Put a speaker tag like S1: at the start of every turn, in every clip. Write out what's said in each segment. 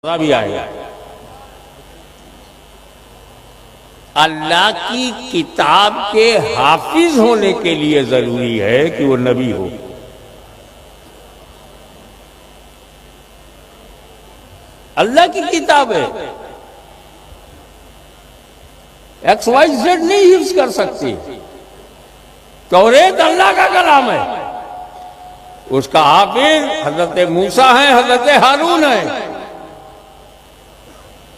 S1: भी आएगा। अल्लाह की किताब के हाफिज होने के लिए जरूरी है कि वो नबी हो। अल्लाह की किताब है, XYZ नहीं यूज कर सकती। तौरेत अल्लाह का कलाम है, उसका हाफिज हजरत मूसा है, हजरत हारून है।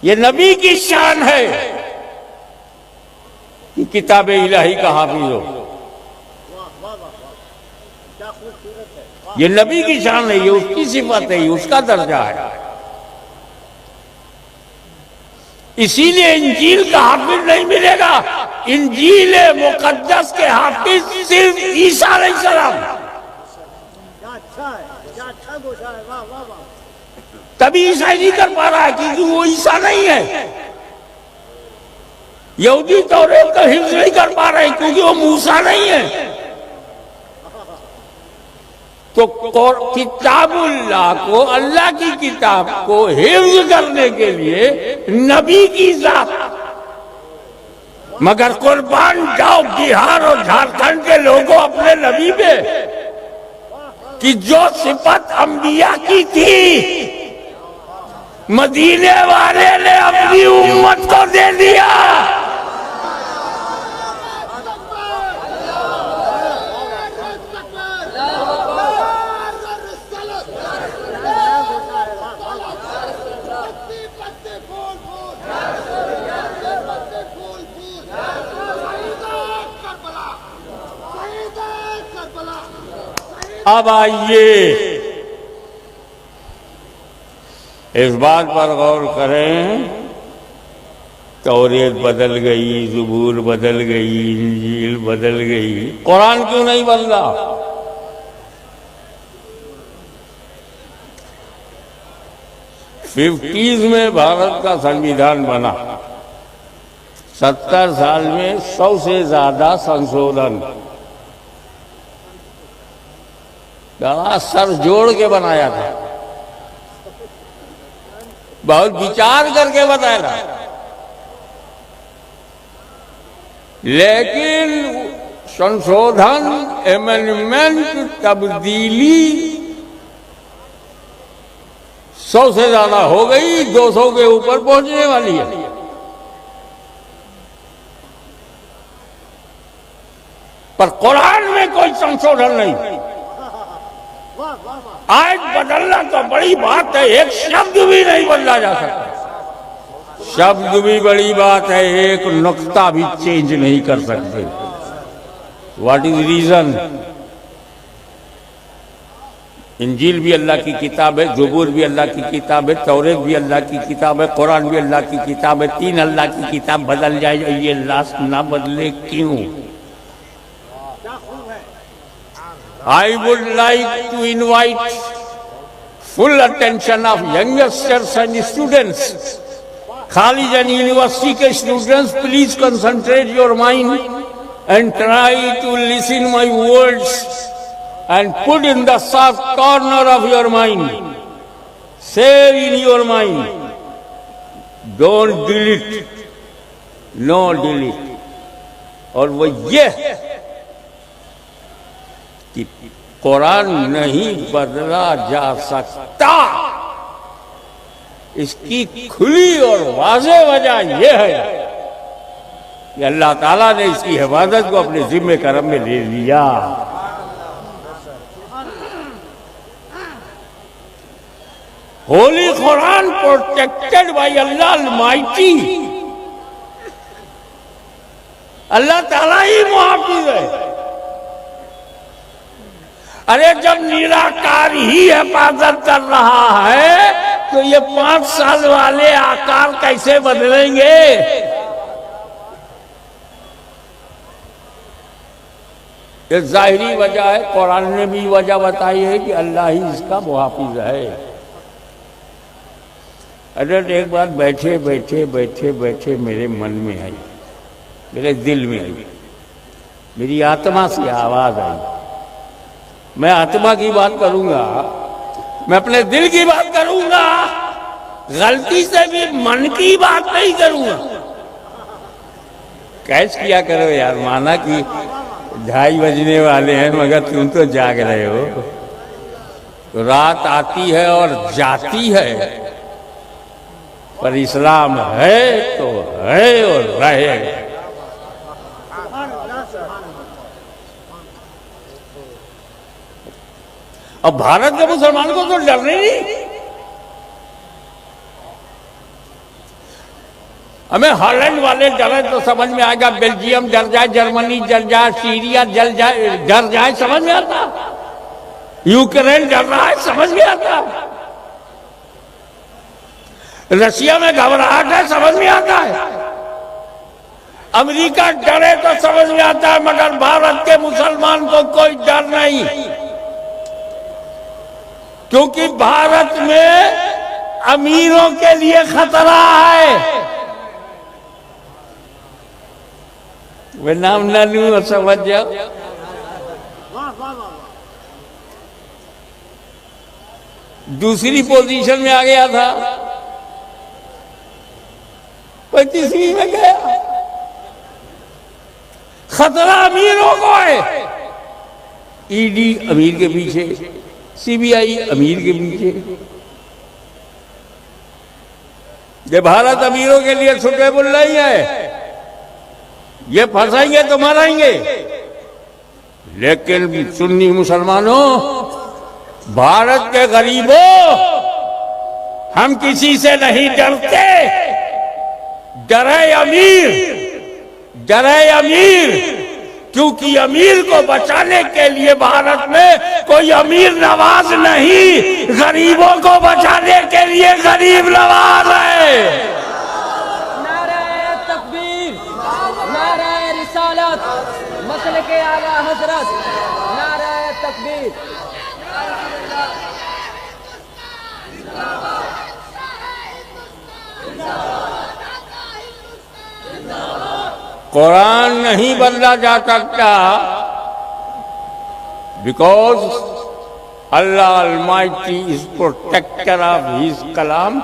S1: ये नबी की शान है कि किताब इलाही का हाफिज हो। ये नबी की शान है, ये उसकी सिफत है, ये उसका दर्जा है। इसीलिए इंजील का हाफिज नहीं मिलेगा। इंजील मुकद्दस के हाफिज सिर्फ ईसा अलैहिस्सलाम। तभी ईसा नहीं कर पा रहा है क्योंकि वो ईसा नहीं है। यहूदी तौरेत का हिफ्ज नहीं कर पा रहे क्योंकि वो मूसा नहीं है। तो किताबुल्लाह को, अल्लाह की किताब को हिफ्ज करने के लिए नबी की जात। मगर कुर्बान जाओ बिहार और झारखंड के लोगों अपने नबी पे कि जो सिफत अंबिया की थी मदीने वाले ने अपनी उम्मत को दे दिया। अब आइए इस बात पर गौर करें, तौरेत बदल गई, ज़बूर बदल गई, इंजील बदल गई, कुरान क्यों नहीं बदला? फिफ्टीज में भारत का संविधान बना, 70 साल में 100 से ज्यादा संशोधन, बड़ा सर जोड़ के बनाया था, बहुत विचार करके बताया था। लेकिन संशोधन, एमेंडमेंट, तब्दीली 100 से ज्यादा हो गई, 200 के ऊपर पहुंचने वाली है। पर कुरान में कोई संशोधन नहीं। आज बदलना तो बड़ी बात है, एक शब्द भी नहीं बदला जा सकता। शब्द भी बड़ी बात है, एक नुक्ता भी चेंज नहीं कर सकते। What is reason? इंजील भी अल्लाह की किताब है, ज़बूर भी अल्लाह की किताब है, तौरेत भी अल्लाह की किताब है, कुरान भी अल्लाह की किताब है। 3 अल्लाह की किताब बदल जाए, ये लास्ट ना बदले क्यों? I would like to invite full attention of youngsters and students. College and university के students, please concentrate your mind and try to listen my words and put in the soft corner of your mind. Say in your mind, don't delete, no delete. और वो ये कि कुरान नहीं बदला जा सकता। इसकी खुली और वाज़ेह वजह यह है कि अल्लाह ताला ने इसकी हिफाजत को अपने जिम्मे करम में ले लिया। Holy Quran protected by Allah almighty. Allah ताला ही मुहाफिज है। अरे जब निराकार ही हिफाजत कर रहा है तो ये 5 साल वाले आकार कैसे बदलेंगे? ये जाहिरी वजह है। कुरान ने भी वजह बताई है कि अल्लाह ही इसका मुहाफिज है। अरे एक बात बैठे बैठे बैठे बैठे मेरे मन में आई, मेरे दिल में आई, मेरी आत्मा से आवाज आई। मैं आत्मा की बात करूंगा, मैं अपने दिल की बात करूंगा गलती से भी मन की बात नहीं करूंगा। कैच किया करो यार, माना कि 2:30 बजने वाले हैं मगर तुम तो जाग रहे हो। तो रात आती है और जाती है, पर इस्लाम है तो है और रहेगा। अब भारत के मुसलमान को तो डरने नहीं। हमें हॉलैंड वाले डरे तो समझ में आएगा, बेल्जियम डर जाए, जर्मनी डर जाए, सीरिया डर जाए समझ में आता, यूक्रेन डर रहा है समझ में आता, रशिया में घबराहट है समझ में आता है, अमेरिका डरे तो समझ में आता है, मगर भारत के मुसलमान को कोई डर नहीं, क्योंकि भारत में अमीरों के लिए खतरा है। वे नाम ना लूं, समझ जाओ। दूसरी पोजीशन में आ गया था, 35वीं में गया। खतरा अमीरों को है। ईडी अमीर के पीछे, सीबीआई अमीर के पीछे। ये भारत अमीरों के लिए सुटेबल नहीं है, ये फंसाएंगे तो मराएंगे। लेकिन सुन्नी मुसलमानों, भारत के गरीबों, हम किसी से नहीं डरते। डरे अमीर, डरे अमीर, क्योंकि अमीर को बचाने के लिए भारत में कोई अमीर नवाज नहीं, गरीबों को बचाने के लिए गरीब नवाज है।
S2: नारे तकबीर, नारे रिसालत, मसलके आला हजरत, नारे तकबीर।
S1: कुरान नहीं बदला जा सकता, because Allah almighty is protector of his कलाम।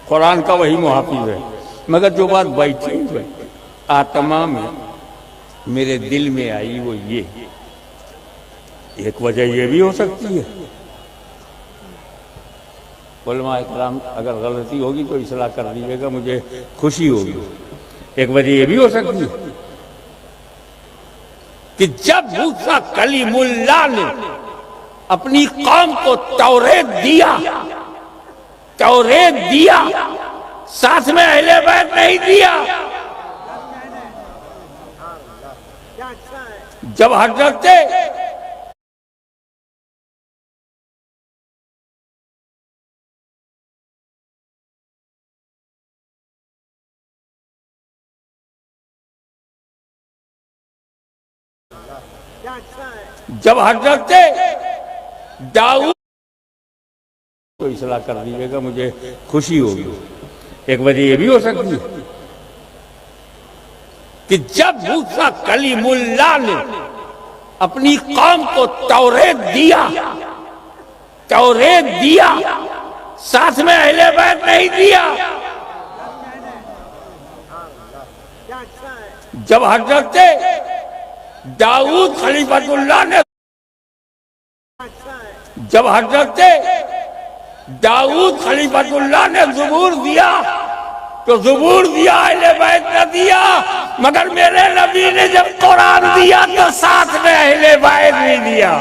S1: कुरान का वही मुहाफिज है। मगर जो बात बैठी है आत्मा में, मेरे दिल में आई, वो ये एक वजह ये भी हो सकती है, उलमा इकराम अगर गलती होगी तो इस्लाह कर दीजिएगा, मुझे खुशी होगी। एक वजह ये भी हो सकती है कि जब मूसा कलीमुल्लाह ने अपनी कौम को तौरेत दिया, साथ में अहले बैत नहीं दिया। जब हजरत दाऊद, तो इस्लाह कर दीजिएगा, मुझे खुशी होगी। एक वजह ये भी हो सकती है कि जब मूसा कलीमुल्लाह ने अपनी कौम को तौरेत दिया, साथ में अहले बैत नहीं दिया। जब हजरत दाऊद खलीफतुल्लाह ने ज़ुबूर दिया, तो ज़ुबूर दिया, अहले बैत न दिया। मगर मेरे नबी ने जब कुरान दिया तो साथ में अहले बैत नहीं दिया।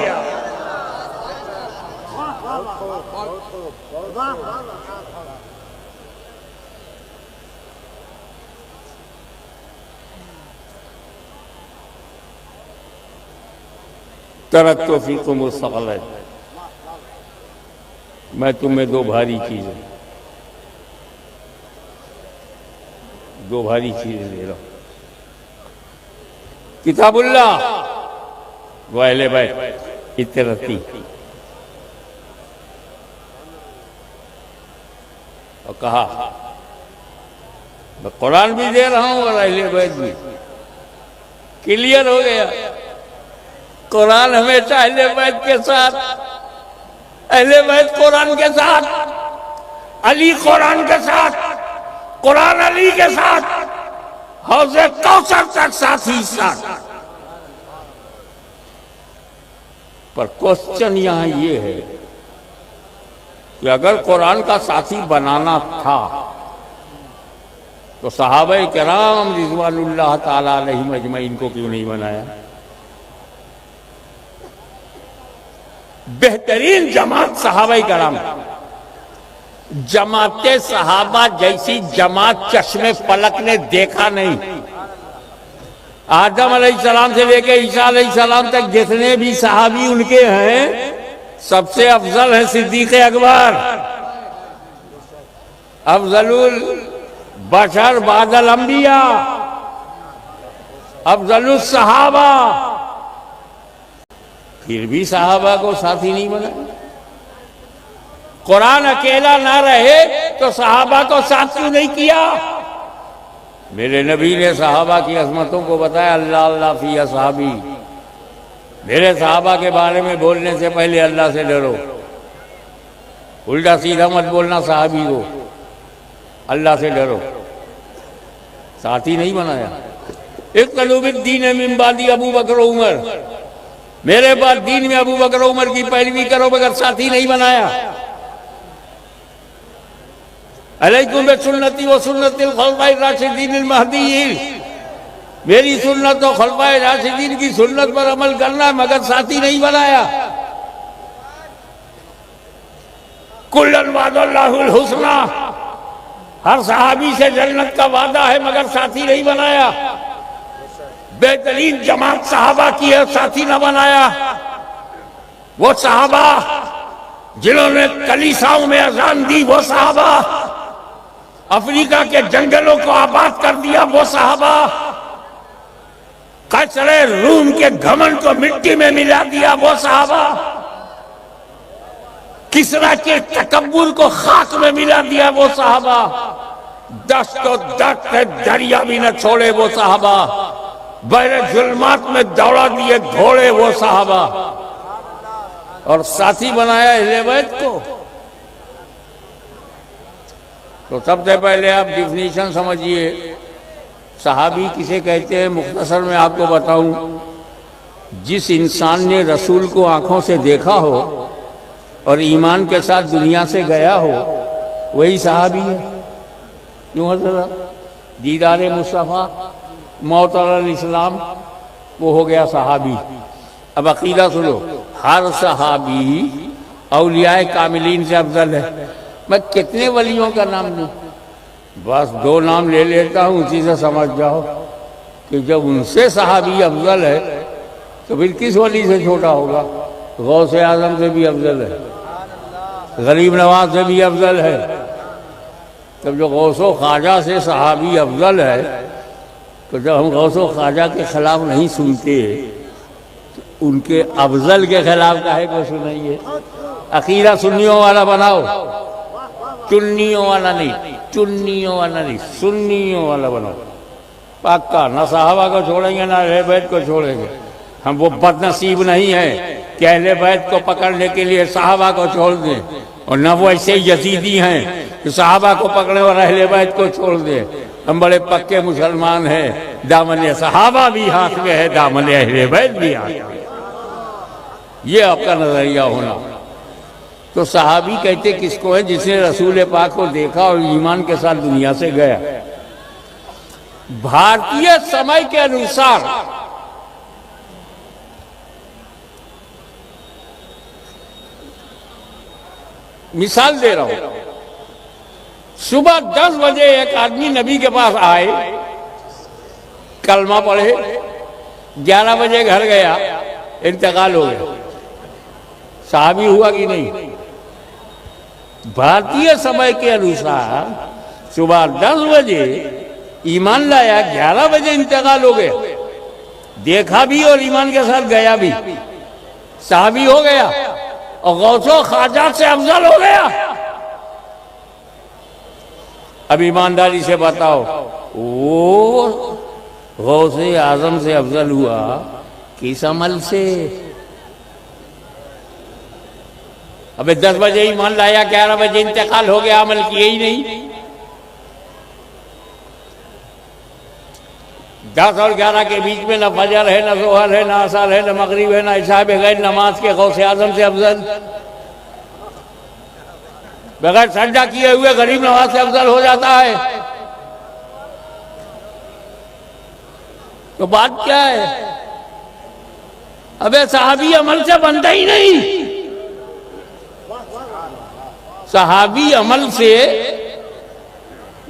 S1: तरक्तो फीकुम मुस्तक़िलन, मैं तुम्हें दो भारी चीजें दे रहा हूं, किताबुल्लाह व अहले बैत इत्तरती। और कहा मैं कुरान भी दे रहा हूं और अहले बैत भी। क्लियर हो गया, कुरान हमेशा अहले बैत के साथ, अहले बैत कुरान के साथ। अली कुरान के साथ, कुरान अली के साथ, हौज़े कौसर तक साथ ही साथ। पर क्वेश्चन यहां ये है कि अगर कुरान का साथी बनाना था तो सहाबा किराम रिज़वानुल्लाह ताला अलैहिम अजमईन को क्यों नहीं बनाया? बेहतरीन जमात सहाबा किराम, जमाते सहाबा जैसी जमात चश्मे फलक ने देखा नहीं। आदम अलैहिस्सलाम से लेकर ईसा अलैहिस्सलाम तक जितने भी सहाबी उनके हैं, सबसे अफजल है सिद्दीक़ अकबर, अफजलुल बशर बादल अंबिया, अफजलुल सहाबा। फिर भी सहाबा को साथी नहीं बनाया। कुरान अकेला ना रहे तो सहाबा को साथ क्यों नहीं किया? मेरे नबी ने सहाबा की अजमतों को बताया, अल्लाह अल्लाह फी असहाबी। मेरे सहाबा के बारे में बोलने से पहले अल्लाह से डरो। उल्टा सीधा मत बोलना सहाबी को, अल्लाह से डरो। साथी नहीं बनाया। इक़्तदूबिद्दीन मिन बादी अबू बकर उमर, मेरे बाद दीन में अबू बकर उमर की पैरवी करो, मगर साथी नहीं बनाया। अलैकुम बिसुन्नती व सुन्नतिल खुलफाए राशिदीन अल महदीयीन, मेरी सुन्नत और खुलफाए राशिदीन की सुन्नत पर अमल करना है, मगर साथी नहीं बनाया। कुल्लन वादल्लाहुल हुस्ना, हर सहाबी से जन्नत का वादा है, मगर साथी नहीं बनाया। बेहतरीन जमात सहाबा की है, साथी न बनाया। वो सहाबा जिन्होंने कलीसाओं में अजान दी, वो सहाबा अफ्रीका के जंगलों को आबाद कर दिया, वो सहाबा कचरे रूम के घमंड को मिट्टी में मिला दिया, वो सहाबा किसरा के तकब्बुर को खाक में मिला दिया, वो सहाबा दस्त दरिया भी न छोड़े, वो सहाबा बहरे जुल्मात में दौड़ा दिए घोड़े, वो सहाबा। और साथी बनाया अहले बैत को। तो सबसे पहले आप डिफिनीशन समझिए, सहाबी किसे कहते हैं। मुख्तसर में आपको बताऊं, जिस इंसान ने रसूल को आंखों से देखा हो और ईमान के साथ दुनिया से गया हो, वही सहाबी है। क्यों हज़रत? दीदार मुस्तफ़ा, मौत अल इस्लाम, वो हो गया सहाबी। अब अकीदा सुनो, हर सहाबी औलियाए कामिलीन से अफजल है। मैं कितने वलियों का नाम लूं? बस 2 नाम ले लेता हूं, उसी से समझ जाओ कि जब उनसे सहाबी अफजल है तो फिर किस वली से छोटा होगा? गौसे आजम से भी अफजल है, गरीब नवाज से भी अफजल है। तब जो गौसो ख्वाजा से सहाबी अफजल है, तो जब हम गौसो ख्वाजा के खिलाफ नहीं सुनते, तो उनके अफजल के खिलाफ काहे को सुनाइए? अकीदा सुन्नियों वाला बनाओ, चुन्नियों वाला नहीं, चुन्नियों वाला नहीं, सुन्नियों वाला बनाओ पक्का। न सहाबा को छोड़ेंगे, ना अहले बैत को छोड़ेंगे। हम वो बदनसीब नहीं है कि अहले बैत को पकड़ने के लिए सहाबा को छोड़ दें, और न वो ऐसे यजीदी हैं कि सहाबा को पकड़े और अहले बैत को छोड़ दें। हम बड़े पक्के मुसलमान हैं, दामन सहाबा भी हाथ में है, दामन अहले बैत भी हाथ में। ये आपका नजरिया होना। तो सहाबी कहते किसको है? जिसने रसूल पाक को देखा और ईमान के साथ दुनिया से गया। भारतीय समय के अनुसार मिसाल दे रहा हूं, सुबह 10 बजे एक आदमी नबी के पास आए, कलमा पढ़े, 11 बजे घर गया, इंतकाल हो गया। सहाबी हुआ कि नहीं? भारतीय समय के अनुसार सुबह 10 बजे ईमान लाया, 11 बजे इंतकाल हो गया। देखा भी और ईमान के साथ गया भी, सहाबी हो गया और गौसो ख्वाजा से अफजल हो गया। अब ईमानदारी से बताओ, वो गौसे आजम से अफजल हुआ किस अमल से? अबे 10 बजे ईमान लाया, 11 बजे इंतकाल हो गया, अमल किए ही नहीं। 10 और 11 के बीच में न फजर है, न जोहर है, न असर है, न मगरिब है, न इशा, बगैर नमाज के गौसे आजम से अफजल, बगैर सजदा किए हुए गरीब नवाज से अफजल हो जाता है। तो बात क्या है? अबे सहाबी अमल से बनता ही नहीं, सहाबी अमल से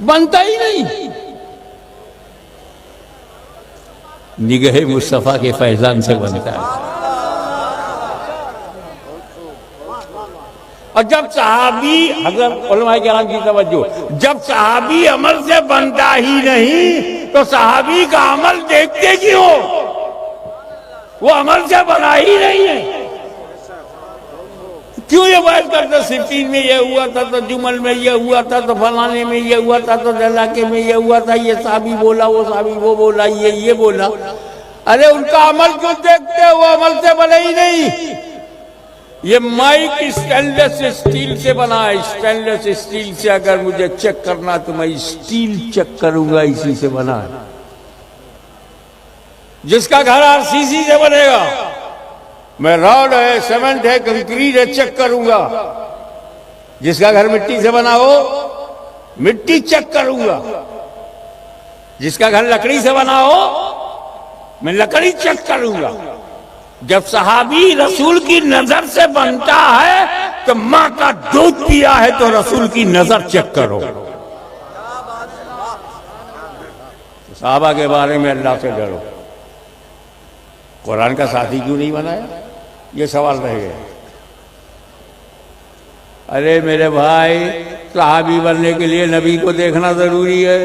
S1: बनता ही नहीं। निगह मुस्तफा के फैजान से बनता है। और जब सहाबी, हज़रत उलमा किराम की तवज्जो, जब सहाबी अमल से बनता ही नहीं तो सहाबी का अमल देखते क्यों? वो अमल से बना ही नहीं है। क्यों ये बात करते? सिफीन में ये हुआ था, तो जुमल में ये हुआ था, तो फलाने में ये हुआ था, तो दलाके में ये हुआ था, ये साहबी बोला, वो साहबी वो बोला, ये बोला। अरे उनका अमल क्यों देखते? वो अमल से बने ही नहीं। ये माइक स्टेनलेस स्टील से बना है, स्टेनलेस स्टील से अगर मुझे चेक करना तो मैं स्टील चेक करूंगा, इसी से बना है। जिसका घर आरसीसी से बनेगा, मैं रॉड है, सीमेंट है, कंक्रीट है, चेक करूंगा। जिसका घर मिट्टी से बना हो, मिट्टी चेक करूंगा। जिसका घर लकड़ी से बना हो, मैं लकड़ी चेक करूंगा। जब सहाबी रसूल की नजर से बनता है तो मां का दूध पिया है तो रसूल की नजर चेक करो। सहाबा के बारे में अल्लाह से डरो। कुरान का साथी क्यों नहीं बनाया? ये सवाल रह गया। अरे मेरे भाई, सहाबी बनने के लिए नबी को देखना जरूरी है।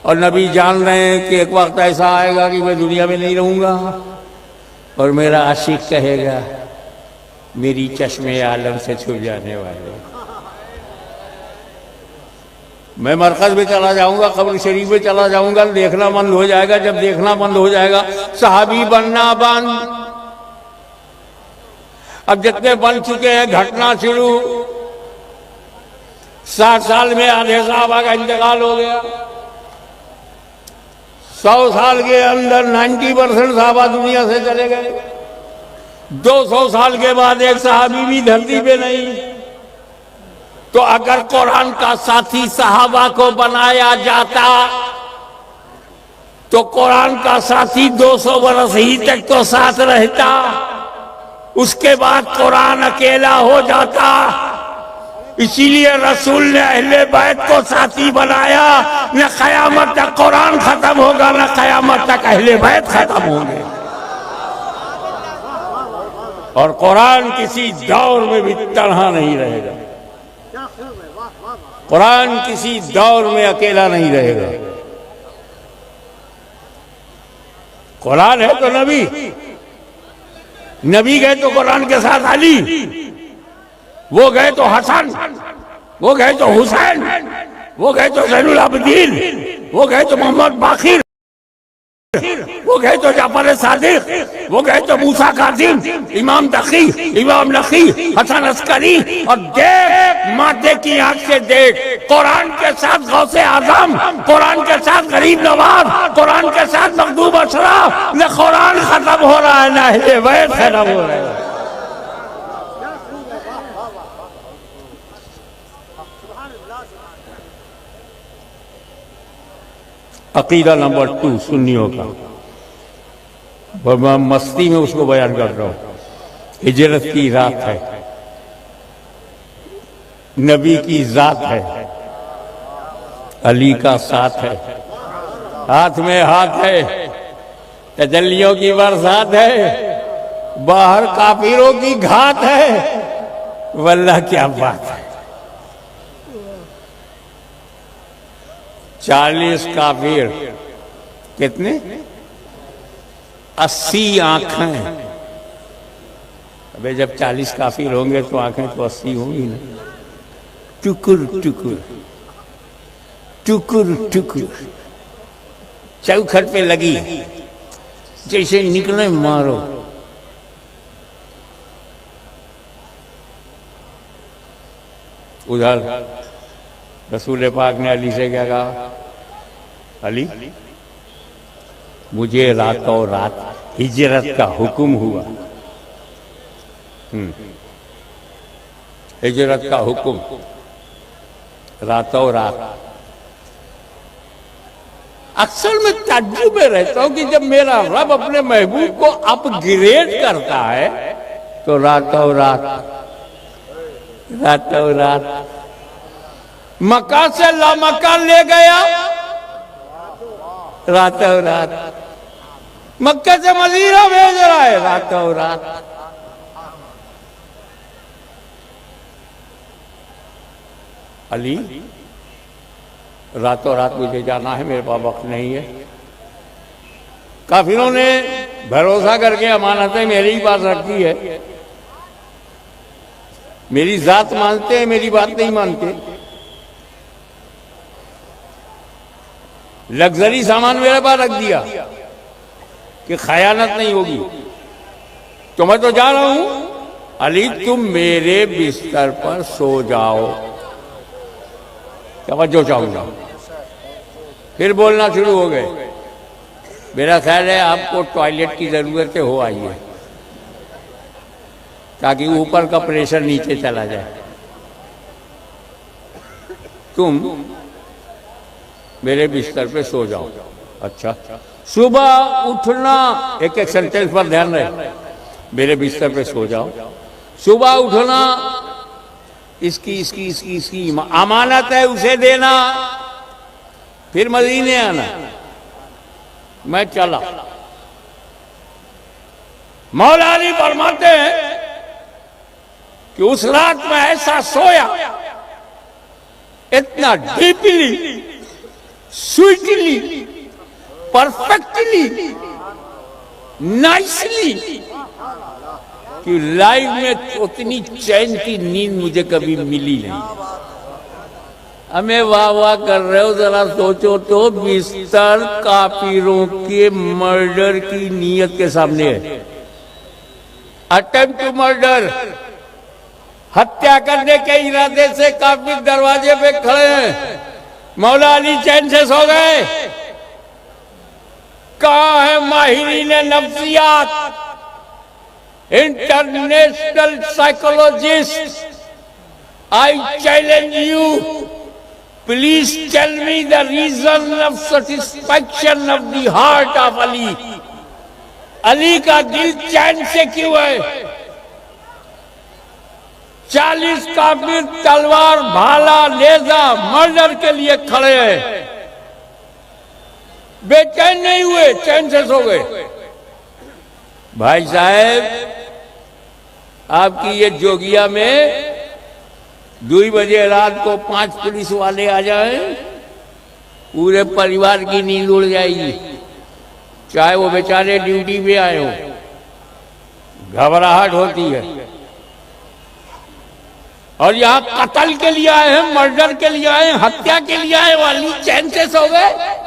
S1: और नबी जान रहे हैं कि एक वक्त ऐसा आएगा कि मैं दुनिया में नहीं रहूंगा और मेरा आशिक कहेगा मेरी चश्मे आलम से छुप जाने वाले। मैं मरकज में चला जाऊंगा, कब्र शरीफ में चला जाऊंगा, देखना बंद हो जाएगा। जब देखना बंद हो जाएगा, सहाबी बनना बंद। अब जितने बन चुके हैं, घटना शुरू। 60 साल में आधे साहबा का इंतकाल हो गया। 100 साल के अंदर 90% साहबा दुनिया से चले गए। 200 साल के बाद एक सहाबी भी धरती पे नहीं। तो अगर कुरान का साथी सहाबा को बनाया जाता तो कुरान का साथी 200 बरस ही तक तो साथ रहता, उसके बाद कुरान अकेला हो जाता। इसीलिए रसूल ने अहले बैत को साथी बनाया। न कयामत तक कुरान खत्म होगा, न कयामत तक अहले बैत खत्म होंगे। और कुरान किसी दौर में भी तन्हा नहीं रहेगा। कुरान किसी दौर में अकेला नहीं रहेगा। कुरान है तो नबी, नबी गए तो कुरान के साथ अली, वो गए तो हसन, वो गए तो हुसैन, वो गए तो ज़ैनुल आबिदीन, वो गए तो मोहम्मद बाकिर, वो गए तो जाफर सादिक, वो गए तो मूसा कासिम, इमाम तकी, इमाम नकी, हसन अस्करी। और देख, माथे की आंख से देख, कुरान के साथ गौसे आजम, कुरान के साथ गरीब नवाज, कुरान के साथ मखदूम अशरफ। न कुरान खत्म हो रहा है, न अहले बैत खत्म हो रहा है। अकीदा नंबर 2 सुन्नियों का, और मैं मस्ती में उसको बयान कर रहा हूं। हिजरत की रात है, नबी की जात है, अली का साथ है, हाथ में हाथ है, तजल्लियों की बरसात है, बाहर काफिरों की घात है। वल्लाह क्या बात है। 40 काफिर, कितने? 80 आंखें। अबे जब 40 काफिर होंगे तो आंखें तो 80 होंगी ना। टुकुर टुकुर टुकुर टुकुर चौखट पे लगी, जैसे निकले मारो। उधर रसूल पाक ने अली से क्या कहा, अली मुझे रातों रात हिजरत का हुक्म हुआ। हिजरत का हुक्म रातों रात। अक्सर मैं ताज्जुब में रहता हूं कि जब मेरा रब अपने महबूब को अपग्रेड करता है तो रातों रात, रातों रात मकान से लामकान ले गया, रातों रात मक्के से मदीना भेज रहा है, रातों रात। अली रातों रात मुझे जाना है, मेरे पास वक्त नहीं है। काफिरों ने भरोसा करके अमानतें मेरे ही पास रखी है, मेरी जात मानते हैं, मेरी बात नहीं मानते। लग्जरी सामान मेरे पास रख दिया कि खयानत नहीं होगी, तो मैं तो जा रहा हूं। अली तुम मेरे बिस्तर पर सो जाओ। तवज्जो चाहूंगा। फिर बोलना शुरू हो गए, मेरा ख्याल है आपको टॉयलेट की जरूरत हो आई है, ताकि ऊपर का प्रेशर नीचे चला जाए। तुम मेरे बिस्तर पे सो जाओ। अच्छा, सुबह उठना, एक एक सेंटेंस पर ध्यान रहे, मेरे बिस्तर पे सो जाओ। सुबह उठना, इसकी अमानत है, उसे देना, फिर मदीने आना। मैं चला। मौला अली फरमाते हैं कि उस रात में ऐसा सोया, इतना डीपली, स्वीटली, परफेक्टली, नाइसली, कि लाइफ में उतनी चैन की नींद मुझे कभी मिली नहीं। हमें वाह वाह कर रहे हो, जरा सोचो तो, बिस्तर काफिरों के मर्डर की नीयत के सामने है। अटेम्प्ट टू मर्डर, हत्या करने के इरादे से काफिर दरवाजे पे खड़े हैं। मौला अली चैन से सो गए। कहाँ है माहिरीन नफ्सियात, international psychologist? I challenge you, please tell me the reason of satisfaction of the heart of Ali. Ali का दिल चैन से क्यों है? 40 काफिर तलवार, भाला, नेजा, मर्डर के लिए खड़े हैं, बेचैन नहीं हुए, चैन से सो गए। भाई साहब, आपकी ये जोगिया में 2 बजे रात को 5 पुलिस वाले आ जाएं, पूरे परिवार की नींद उड़ जाएगी, चाहे वो बेचारे ड्यूटी पे आए हो। घबराहट होती है। और यहाँ कत्ल के लिए आए हैं, मर्डर के लिए आए हैं, हत्या के लिए आए, वाली चैन से सो गए।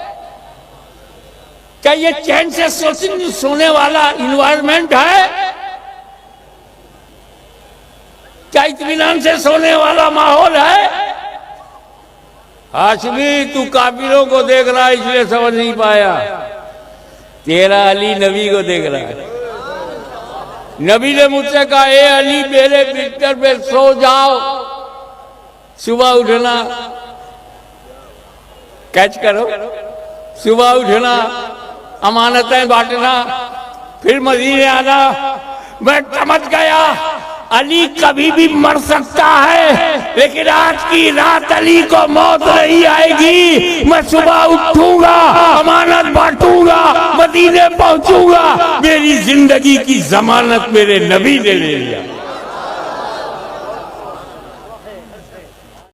S1: क्या ये चैन से सोने वाला इन्वायरमेंट है? क्या इत्मीनान से सोने वाला माहौल है? हाशमी, तू काफिरों को देख रहा है इसलिए समझ नहीं पाया। तेरा अली नबी को देख रहा है। नबी ने मुझसे कहा, ए अली मेरे बिस्तर पे सो जाओ, सुबह उठना, कैच करो, सुबह उठना, अमानतें बांटना, फिर मदीने आना। मैं समझ गया अली कभी भी मर सकता है, लेकिन आज की रात अली को मौत नहीं आएगी। मैं सुबह उठूंगा, अमानत बांटूंगा, मदीने पहुंचूंगा। मेरी जिंदगी की जमानत मेरे नबी ने ले लिया।